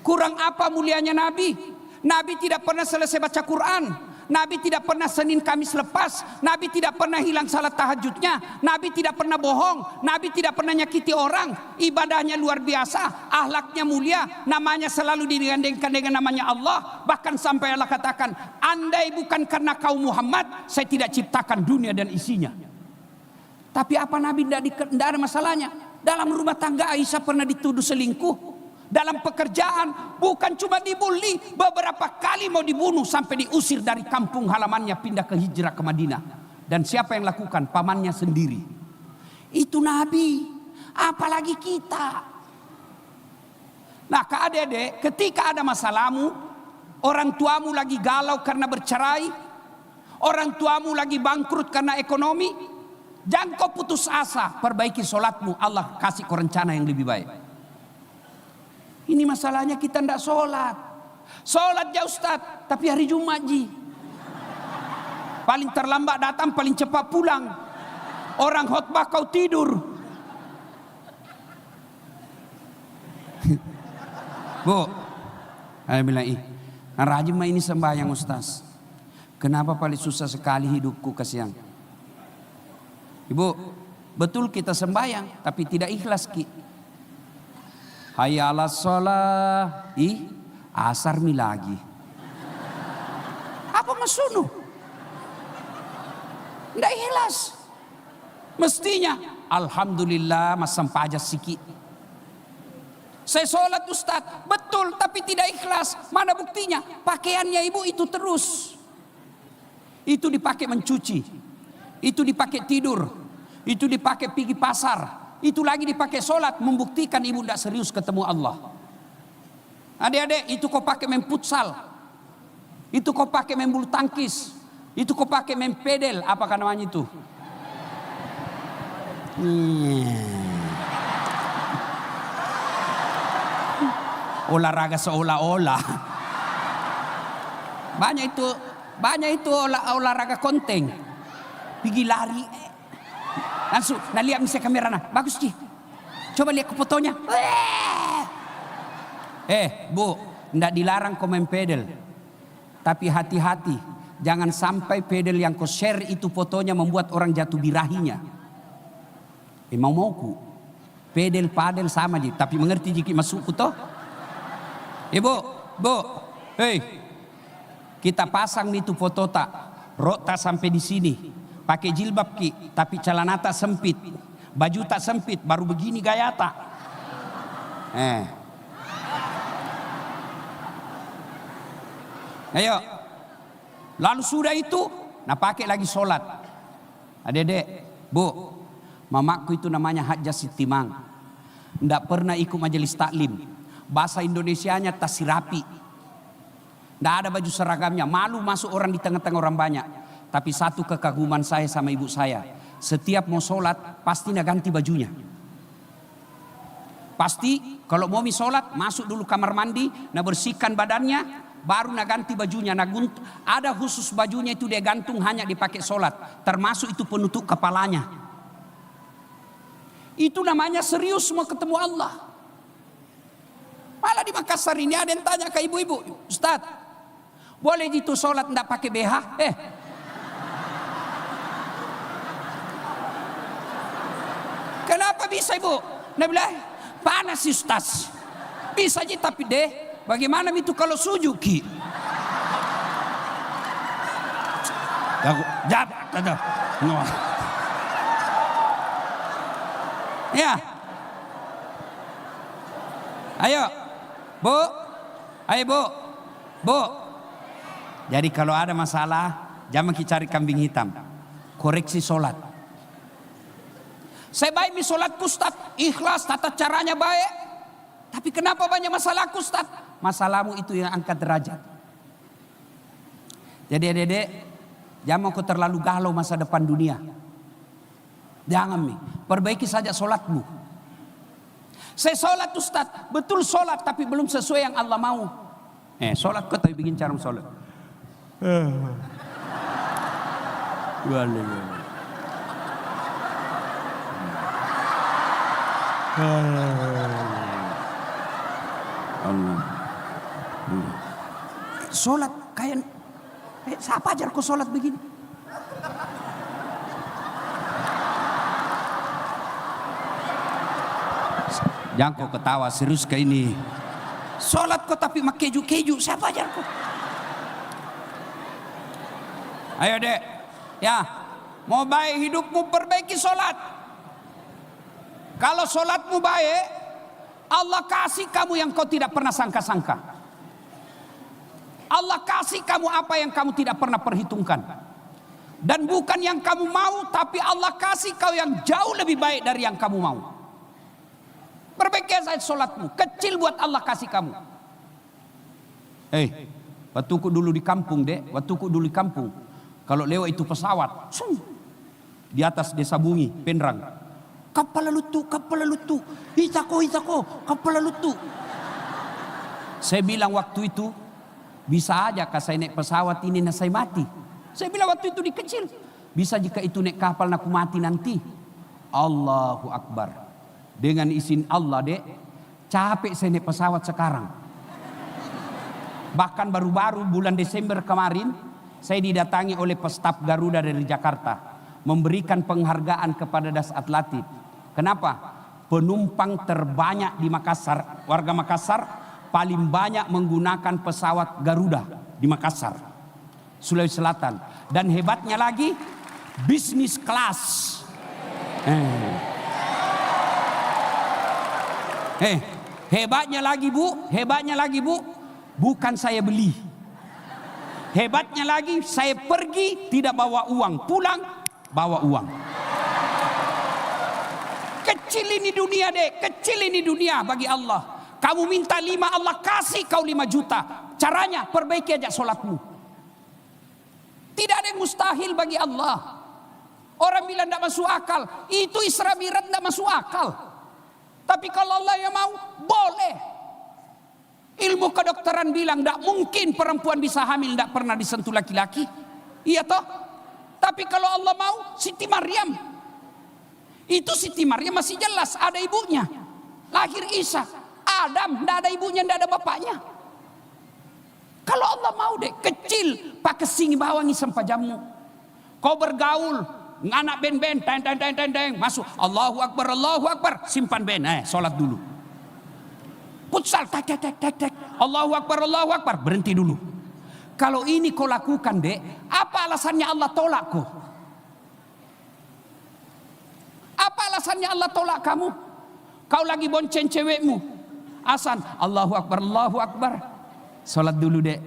Kurang apa mulianya Nabi? Nabi tidak pernah selesai baca Quran. Nabi tidak pernah Senin Kamis lepas. Nabi tidak pernah hilang salat tahajudnya. Nabi tidak pernah bohong. Nabi tidak pernah nyakiti orang. Ibadahnya luar biasa. Akhlaknya mulia. Namanya selalu digandengkan dengan namanya Allah. Bahkan sampai Allah katakan, andai bukan karena kau Muhammad, saya tidak ciptakan dunia dan isinya. Tapi apa Nabi tidak ada masalahnya? Dalam rumah tangga Aisyah pernah dituduh selingkuh. Dalam pekerjaan bukan cuma dibully, beberapa kali mau dibunuh sampai diusir dari kampung halamannya, pindah ke hijrah ke Madinah. Dan siapa yang lakukan? Pamannya sendiri. Itu Nabi, apalagi kita. Nah Kak Adik-adik, ketika ada masalahmu, orang tuamu lagi galau karena bercerai, orang tuamu lagi bangkrut karena ekonomi, jangan kau putus asa, perbaiki sholatmu, Allah kasih kau rencana yang lebih baik. Ini masalahnya kita tidak sholat. Sholat ya Ustaz, tapi hari Jumat ji. Paling terlambat datang, paling cepat pulang. Orang khutbah kau tidur. Bu, saya bilang rajin mah ini sembahyang Ustaz. Kenapa paling susah sekali hidupku kasihan? Ibu, betul kita sembahyang, tapi tidak ikhlas ki. Hayya 'alas shalah, asar mi lagi. Apa masunu? Ndak ikhlas. Mestinya alhamdulillah masam pajak sikit. Saya sholat Ustaz, betul tapi tidak ikhlas. Mana buktinya? Pakaiannya ibu itu terus. Itu dipakai mencuci. Itu dipakai tidur. Itu dipakai pergi pasar. Itu lagi dipakai sholat, membuktikan ibu tidak serius ketemu Allah. Adik-adik, itu kau pakai main futsal, itu kau pakai main bulu tangkis, itu kau pakai main pedal, apakah namanya itu? Olahraga seolah-olah. Banyak itu olahraga konteng, pergi lari. Langsung, nah lihat misalnya kamera nah, bagus Ci. Coba lihat ke fotonya. Bu, ndak dilarang kau main pedal. Tapi hati-hati, jangan sampai pedal yang kau share itu fotonya membuat orang jatuh birahinya. Mauku. Pedal padel sama ji, tapi mengerti jiki masuk toh? Bu, kita pasang itu foto tak, rok tak sampai di sini. Pakai jilbab ki, tapi celana tak sempit, baju tak sempit, baru begini gaya tak. Ayo, lalu sudah itu, nah pakai lagi sholat. Adik-adik, bu, mamaku itu namanya Hajjah Sitimang, ndak pernah ikut majelis taklim, bahasa Indonesianya tasirapi, ndak ada baju seragamnya, malu masuk orang di tengah-tengah orang banyak. Tapi satu kekaguman saya sama ibu saya, setiap mau sholat pasti nak ganti bajunya. Pasti kalau mau sholat masuk dulu kamar mandi, nak bersihkan badannya, baru nak ganti bajunya. Ada khusus bajunya itu dia gantung hanya dipakai sholat, termasuk itu penutup kepalanya. Itu namanya serius mau ketemu Allah. Malah di Makassar ini ada yang tanya ke ibu-ibu, Ustaz, boleh gitu sholat ndak pakai BH? bisa ibu. Dia bilang, panas sih Ustaz. Bisa aja tapi deh, bagaimana itu kalau sujud ki? Jawab. Ya. Ayo. Bu. Ayo bu. Bu. Jadi kalau ada masalah, jangan kita cari kambing hitam. Koreksi sholat. Saya baik di sholatku Ustaz. Ikhlas, tata caranya baik. Tapi kenapa banyak masalahku Ustaz? Masalahmu itu yang angkat derajat. Jadi adik-adik, jangan kau terlalu galau masa depan dunia. Jangan nih, perbaiki saja sholatmu. Saya sholat Ustaz, betul sholat tapi belum sesuai yang Allah mau. Sholat kau tapi bikin cara sholat. Sholat kayak siapa ajar kau sholat begini? Jangan kau ketawa serius kayak ini. Sholat kau tapi mak keju, siapa ajar kau? Ayo dek, ya mau baik hidupmu perbaiki sholat. Kalau sholatmu baik, Allah kasih kamu yang kau tidak pernah sangka-sangka. Allah kasih kamu apa yang kamu tidak pernah perhitungkan. Dan bukan yang kamu mau, tapi Allah kasih kau yang jauh lebih baik dari yang kamu mau. Perbaiki saja sholatmu, kecil buat Allah kasih kamu. Waktuku dulu di kampung dek, kalau lewat itu pesawat, di atas desa Bungi, Penrang. Kapal lutu, hitako, kapal lutu. Saya bilang waktu itu, bisa aja kalau saya naik pesawat ini saya mati. Saya bilang waktu itu di kecil, bisa jika itu naik kapal aku mati nanti. Allahu Akbar. Dengan izin Allah dek, capek saya naik pesawat sekarang. Bahkan baru-baru bulan Desember kemarin, saya didatangi oleh staf Garuda dari Jakarta, memberikan penghargaan kepada Das Atlantik. Kenapa? Penumpang terbanyak di Makassar, warga Makassar paling banyak menggunakan pesawat Garuda di Makassar, Sulawesi Selatan. Dan hebatnya lagi, bisnis kelas. Hebatnya lagi bu, bukan saya beli. Hebatnya lagi, saya pergi tidak bawa uang, pulang bawa uang. Kecil ini dunia dek, kecil ini dunia bagi Allah. Kamu minta 5, Allah kasih kau 5 juta. Caranya perbaiki aja sholatmu. Tidak ada yang mustahil bagi Allah. Orang bilang tidak masuk akal, itu Isra Mi'raj tidak masuk akal. Tapi kalau Allah yang mau, boleh. Ilmu kedokteran bilang tidak mungkin perempuan bisa hamil tidak pernah disentuh laki-laki. Iya toh? Tapi kalau Allah mau, Siti Maryam. Itu Siti Maryam masih jelas ada ibunya. Lahir Isa. Adam tidak ada ibunya, tidak ada bapaknya. Kalau Allah mau deh, kecil pakai singi bawangi sampai jamu. Kau bergaul, anak ben-ben, teng, masuk. Allahu Akbar, simpan ben, sholat dulu. Putsal, tek, Allahu Akbar, berhenti dulu. Kalau ini kau lakukan dek, apa alasannya Allah tolak kau? Apa alasannya Allah tolak kamu? Kau lagi bonceng cewekmu, asan, Allahu Akbar, sholat dulu dek.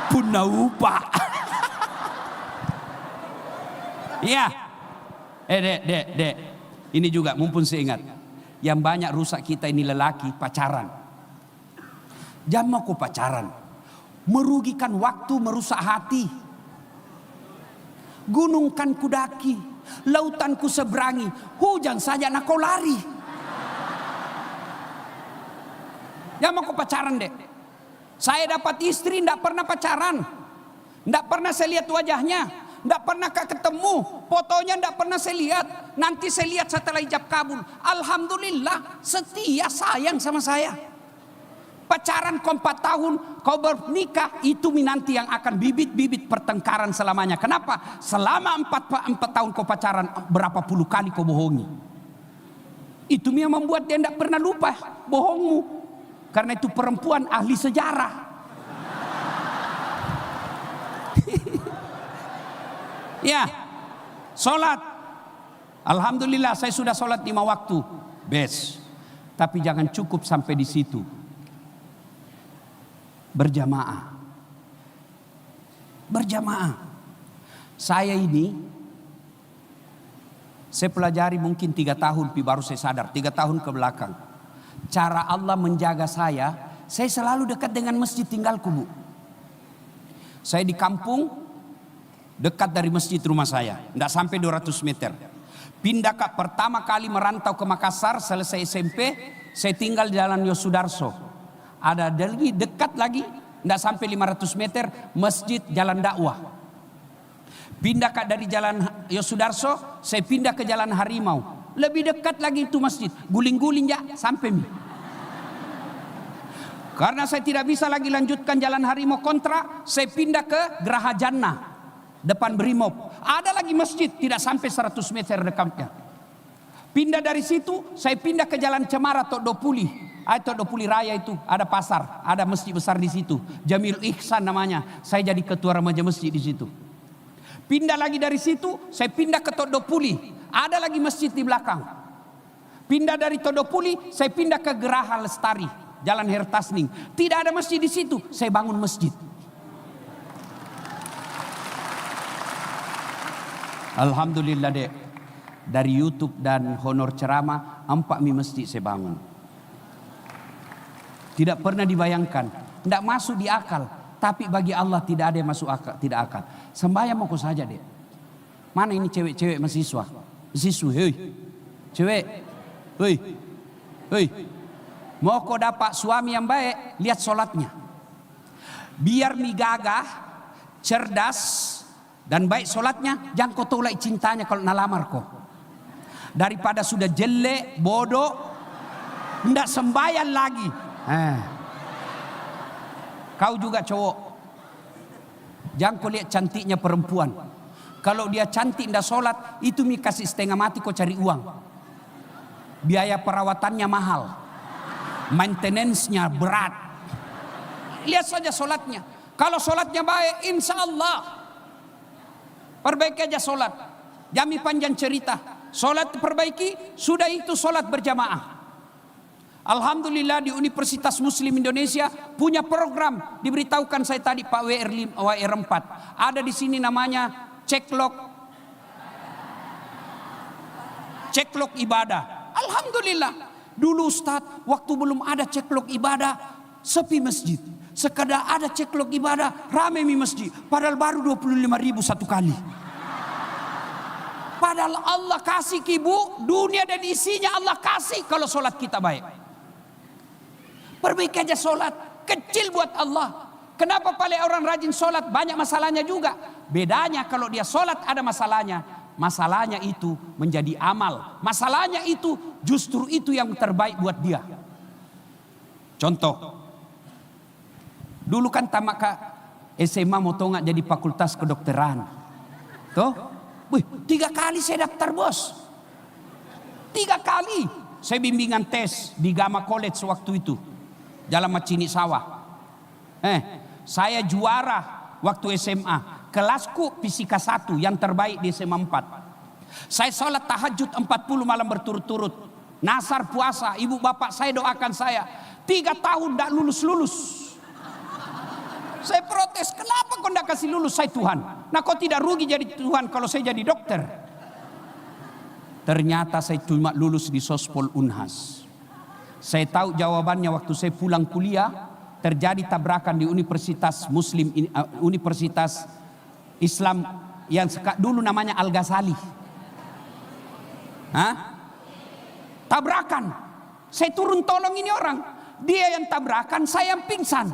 Punna upa. Iya. Dek. Ini juga mumpun saya ingat. Yang banyak rusak kita ini lelaki pacaran. Jangan mau ku pacaran. Merugikan waktu, merusak hati. Gunung kan kudaki, lautan ku seberangi, hujan saja nak kau lari. Jangan mau ku pacaran dek. Saya dapat istri tidak pernah pacaran. Tidak pernah saya lihat wajahnya. Tidak pernah ketemu. Fotonya tidak pernah saya lihat. Nanti saya lihat setelah ijab kabul. Alhamdulillah setia sayang sama saya. Pacaran kau 4 tahun, kau bernikah, itu nanti yang akan bibit-bibit pertengkaran selamanya. Kenapa? Selama 4 tahun kau pacaran, berapa puluh kali kau bohongi. Itu yang membuat dia tidak pernah lupa bohongmu. Karena itu perempuan ahli sejarah. Ya, sholat. Alhamdulillah saya sudah sholat 5 waktu. Best. Tapi jangan cukup sampai di situ. Berjamaah. Berjamaah. Saya pelajari mungkin 3 tahun baru saya sadar. 3 tahun ke belakang. Cara Allah menjaga saya selalu dekat dengan masjid tinggalku, Bu. Saya di kampung, dekat dari masjid rumah saya. Tidak sampai 200 meter. Pindah pertama kali merantau ke Makassar, selesai SMP, saya tinggal di Jalan Yosudarso. Ada lagi dekat lagi, tidak sampai 500 meter, masjid Jalan Dakwah. Pindah dari Jalan Yosudarso, saya pindah ke Jalan Harimau. Lebih dekat lagi itu masjid, guling-guling ya sampai. Karena saya tidak bisa lagi lanjutkan Jalan Harimau kontra, saya pindah ke Geraha Jannah, depan Brimob. Ada lagi masjid, tidak sampai 100 meter dekatnya. Pindah dari situ, saya pindah ke Jalan Cemara Todopuli. Todopuli Raya itu ada pasar, ada masjid besar di situ. Jamil Ihsan namanya. Saya jadi ketua remaja masjid di situ. Pindah lagi dari situ, saya pindah ke Todopuli. Ada lagi masjid di belakang. Pindah dari Todopuli, saya pindah ke Geraha Lestari, Jalan Hertasning. Tidak ada masjid di situ, saya bangun masjid. Alhamdulillah dek. Dari YouTube dan honor ceramah 4 masjid saya bangun. Tidak pernah dibayangkan, tidak masuk di akal. Tapi bagi Allah tidak ada yang masuk akal, tidak akal. Sembahyang mau kau saja deh. Mana ini cewek-cewek mahasiswa? Hei, cewek, hei. Mau kau dapat suami yang baik, lihat sholatnya. Biar mi gagah, cerdas dan baik sholatnya, jangan kau tolak cintanya kalau nalamar kau. Daripada sudah jelek, bodoh, tidak sembahyang lagi. Kau juga cowok, jangan kau lihat cantiknya perempuan. Kalau dia cantik tidak sholat, itu mi kasih setengah mati kau cari uang. Biaya perawatannya mahal, maintenance-nya berat. Lihat saja sholatnya. Kalau sholatnya baik, insya Allah perbaiki aja sholat. Jami panjang cerita, sholat perbaiki, sudah itu sholat berjamaah. Alhamdulillah di Universitas Muslim Indonesia punya program, diberitahukan saya tadi Pak WR4. Ada di sini namanya ceklok ibadah. Alhamdulillah. Dulu Ustaz, waktu belum ada ceklok ibadah, sepi masjid. Sekedar ada ceklok ibadah, ramai di masjid. Padahal baru 25.000 satu kali. Padahal Allah kasih kibu, dunia dan isinya Allah kasih kalau sholat kita baik. Perbaiki aja sholat, kecil buat Allah. Kenapa paling orang rajin sholat banyak masalahnya juga? Bedanya kalau dia sholat ada masalahnya. Masalahnya itu menjadi amal. Masalahnya itu justru itu yang terbaik buat dia. Contoh. Dulu kan tamat SMA mau nggak jadi fakultas kedokteran. Tuh. 3 kali saya daftar bos. 3 kali. Saya bimbingan tes di Gama College waktu itu. Jalan Macini Sawah. Saya juara waktu SMA. Kelasku fisika 1 yang terbaik di SMA 4. Saya sholat tahajud 40 malam berturut-turut. Nasar puasa, ibu bapak saya doakan saya. 3 tahun tidak lulus. Saya protes, kenapa kau tidak kasih lulus saya Tuhan? Nah kau tidak rugi jadi Tuhan kalau saya jadi dokter. Ternyata saya cuma lulus di Sospol Unhas. Saya tahu jawabannya waktu saya pulang kuliah, terjadi tabrakan di Universitas Muslim, Universitas Islam yang dulu namanya Al-Ghazali. Tabrakan. Saya turun tolong ini orang. Dia yang tabrakan, saya yang pingsan.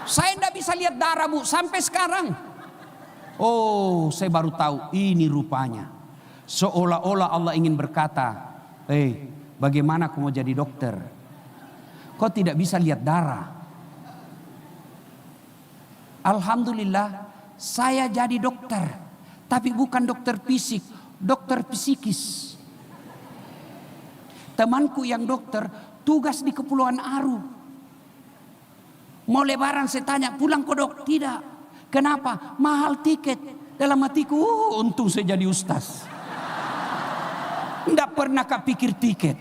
Saya tidak bisa lihat darah bu, sampai sekarang. Oh, saya baru tahu ini rupanya. Seolah-olah Allah ingin berkata, bagaimana aku mau jadi dokter? kau tidak bisa lihat darah. Alhamdulillah saya jadi dokter, tapi bukan dokter fisik, dokter psikis. Temanku yang dokter tugas di Kepulauan Aru. Mau lebaran saya tanya, pulang kok dok? Tidak. Kenapa? Mahal tiket. Dalam hatiku, untung saya jadi ustaz. Tidak pernah kepikir tiket.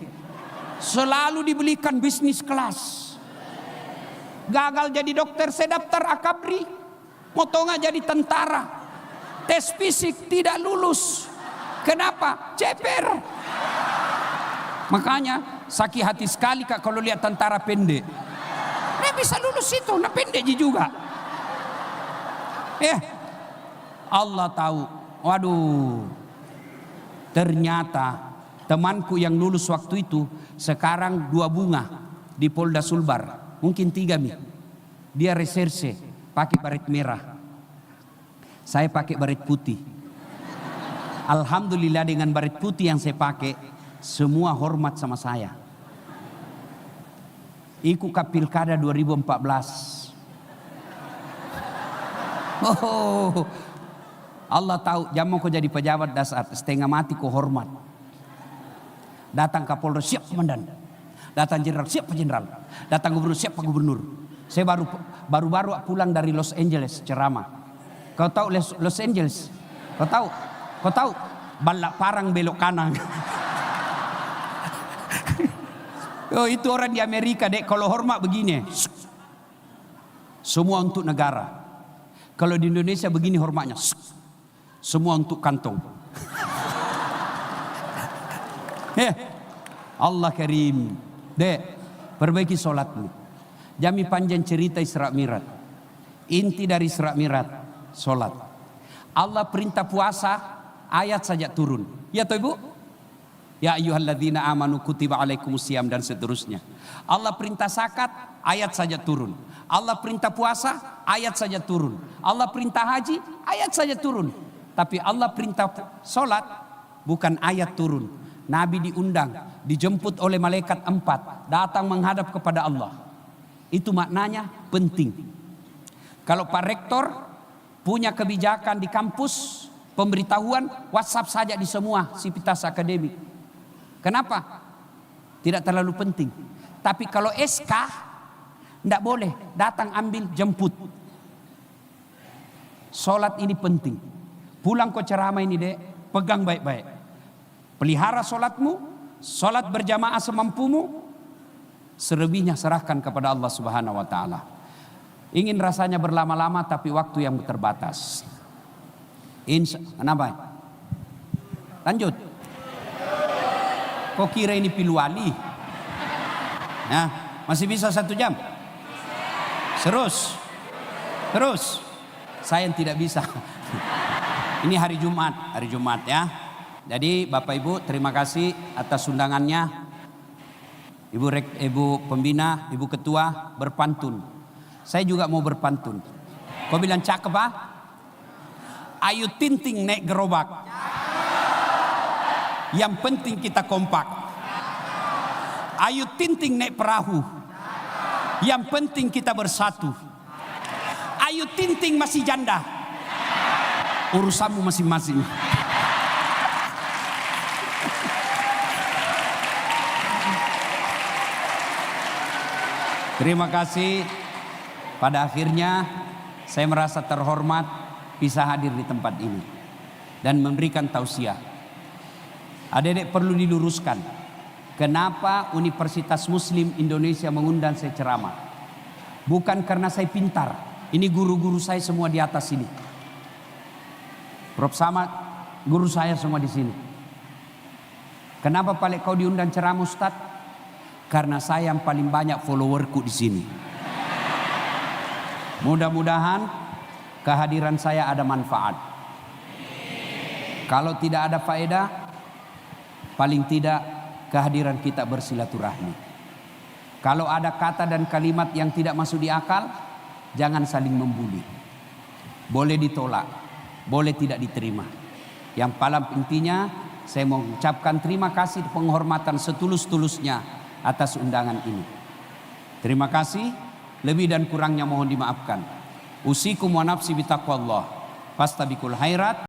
Selalu dibelikan bisnis kelas. Gagal jadi dokter, saya daftar akabri. Motonga jadi tentara. Tes fisik tidak lulus. Kenapa? Ceper. Makanya sakit hati sekali kak kalau lihat tentara pendek. Dia bisa lulus itu, nah pendek juga. Allah tahu. Waduh. Ternyata temanku yang lulus waktu itu sekarang 2 bunga di Polda Sulbar. Mungkin 3 Mi. Dia reserse pakai baret merah. Saya pakai baret putih. Alhamdulillah dengan baret putih yang saya pakai semua hormat sama saya. Ikut ke pilkada 2014. Oh, Allah tahu jamu kau jadi pejabat dasar setengah mati kau hormat. Datang Kapolres siap komandan. Datang jenderal siap pak jenderal. Datang gubernur siap pak gubernur. Saya baru pulang dari Los Angeles ceramah. Kau tahu Los Angeles? Kau tahu? Kau tahu? Balak parang belok kanan. Oh itu orang di Amerika dek, kalau hormat begini. Semua untuk negara. Kalau di Indonesia begini hormatnya. Semua untuk kantong. Allah Karim. Dek, perbaiki sholatmu. Jami panjang cerita Isra Mi'raj. Inti dari Isra Mi'raj, sholat. Allah perintah puasa, ayat saja turun. Ya toh ibu? Ya ayyuhalladzina amanu kutiba alaikumusiyam dan seterusnya. Allah perintah zakat, ayat saja turun. Allah perintah puasa, ayat saja turun. Allah perintah haji, ayat saja turun. Tapi Allah perintah solat, bukan ayat turun. Nabi diundang, dijemput oleh malaikat 4, datang menghadap kepada Allah. Itu maknanya penting. Kalau Pak Rektor punya kebijakan di kampus, pemberitahuan WhatsApp saja di semua sivitas akademik. Kenapa? Tidak terlalu penting. Tapi kalau SK, tidak boleh. Datang ambil jemput. Solat ini penting. Pulang kau ceramah ini dek, pegang baik-baik. Pelihara solatmu, solat berjamaah semampumu. Selebihnya serahkan kepada Allah Subhanahu Wa Taala. Ingin rasanya berlama-lama tapi waktu yang terbatas. Kenapa? Lanjut. Kok kira ini piluali? Nah, masih bisa 1 jam? Terus. Saya yang tidak bisa. Ini hari Jumat ya. Jadi Bapak Ibu terima kasih atas undangannya. Ibu pembina, Ibu ketua berpantun. Saya juga mau berpantun. Kau bilang cakep ah? Ayo tinting naik gerobak. Yang penting kita kompak. Ayo tinting naik perahu. Yang penting kita bersatu. Ayo tinting masih janda. Urusanmu masing-masing. Terima kasih. Pada akhirnya saya merasa terhormat bisa hadir di tempat ini dan memberikan tausiah. Adik-adik perlu diluruskan. Kenapa Universitas Muslim Indonesia mengundang saya ceramah? Bukan karena saya pintar. Ini guru-guru saya semua di atas sini. Prof Samad, guru saya semua di sini. Kenapa paling kau diundang ceramah Ustaz? Karena saya yang paling banyak followerku di sini. Mudah-mudahan kehadiran saya ada manfaat. Kalau tidak ada faedah, paling tidak kehadiran kita bersilaturahmi. Kalau ada kata dan kalimat yang tidak masuk di akal, jangan saling membuli. Boleh ditolak, boleh tidak diterima. Yang paling intinya, saya mengucapkan terima kasih penghormatan setulus-tulusnya atas undangan ini. Terima kasih, lebih dan kurangnya mohon dimaafkan. Usikum wa nafsi bitaqwallah. Fastabiqul khairat.